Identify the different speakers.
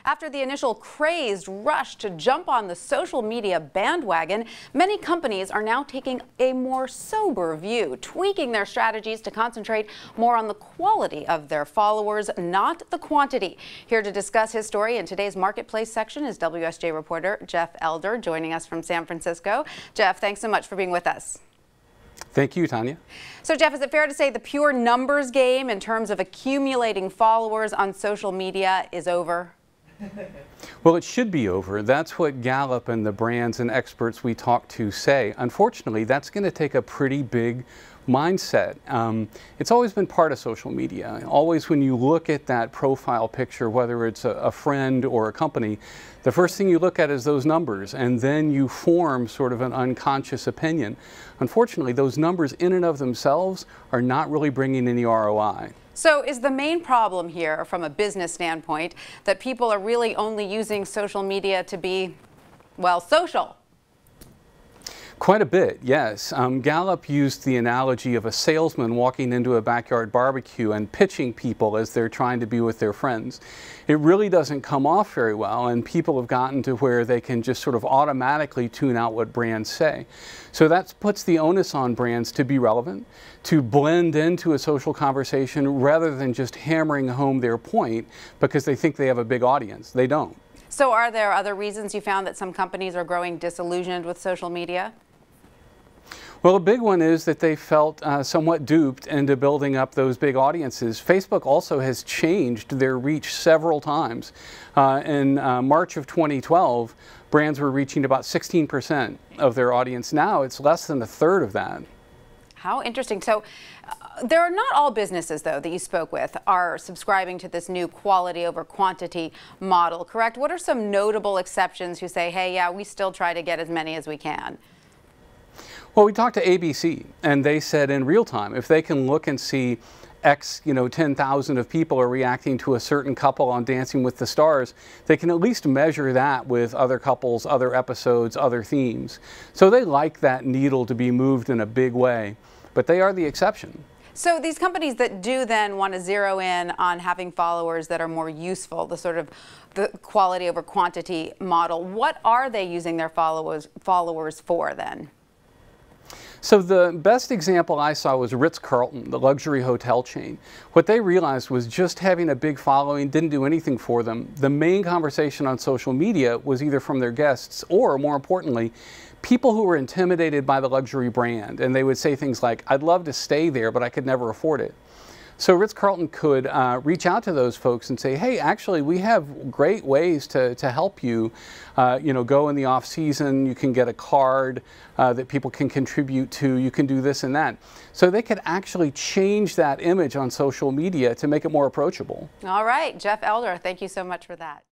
Speaker 1: After the initial crazed rush to jump on the social media bandwagon, many companies are now taking a more sober view, tweaking their strategies to concentrate more on the quality of their followers, not the quantity. Here to discuss his story in today's Marketplace section is WSJ reporter Jeff Elder, joining us from San Francisco. Jeff, thanks so much for being with us.
Speaker 2: Thank you, Tanya.
Speaker 1: So, Jeff, is it fair to say the pure numbers game in terms of accumulating followers on social media is over?
Speaker 2: Well, it should be over. That's what Gallup and the brands and experts we talk to say. Unfortunately, that's going to take a pretty big mindset. It's always been part of social media. Always when you look at that profile picture, whether it's a friend or a company, the first thing you look at is those numbers, and then you form sort of an unconscious opinion. Unfortunately, those numbers in and of themselves are not really bringing any ROI.
Speaker 1: So is the main problem here, from a business standpoint, that people are really only using social media to be, well, social?
Speaker 2: Quite a bit, yes. Gallup used the analogy of a salesman walking into a backyard barbecue and pitching people as they're trying to be with their friends. It really doesn't come off very well, and people have gotten to where they can just sort of automatically tune out what brands say. So that puts the onus on brands to be relevant, to blend into a social conversation rather than just hammering home their point because they think they have a big audience. They don't.
Speaker 1: So are there other reasons you found that some companies are growing disillusioned with social media?
Speaker 2: Well, a big one is that they felt somewhat duped into building up those big audiences. Facebook also has changed their reach several times. In March of 2012, brands were reaching about 16% of their audience. Now it's less than a third of that.
Speaker 1: How interesting. So there are not all businesses, though, that you spoke with are subscribing to this new quality over quantity model, correct? What are some notable exceptions who say, hey, yeah, we still try to get as many as we can?
Speaker 2: Well, we talked to ABC, and they said in real time, if they can look and see X, 10,000 of people are reacting to a certain couple on Dancing with the Stars, they can at least measure that with other couples, other episodes, other themes. So they like that needle to be moved in a big way, but they are the exception.
Speaker 1: So these companies that do then want to zero in on having followers that are more useful, the sort of the quality over quantity model, what are they using their followers for then?
Speaker 2: So the best example I saw was Ritz-Carlton, the luxury hotel chain. What they realized was just having a big following didn't do anything for them. The main conversation on social media was either from their guests or, more importantly, people who were intimidated by the luxury brand. And they would say things like, I'd love to stay there, but I could never afford it. So Ritz-Carlton could reach out to those folks and say, hey, actually, we have great ways to help you, go in the off season. You can get a card that people can contribute to. You can do this and that. So they could actually change that image on social media to make it more approachable.
Speaker 1: All right, Jeff Elder, thank you so much for that.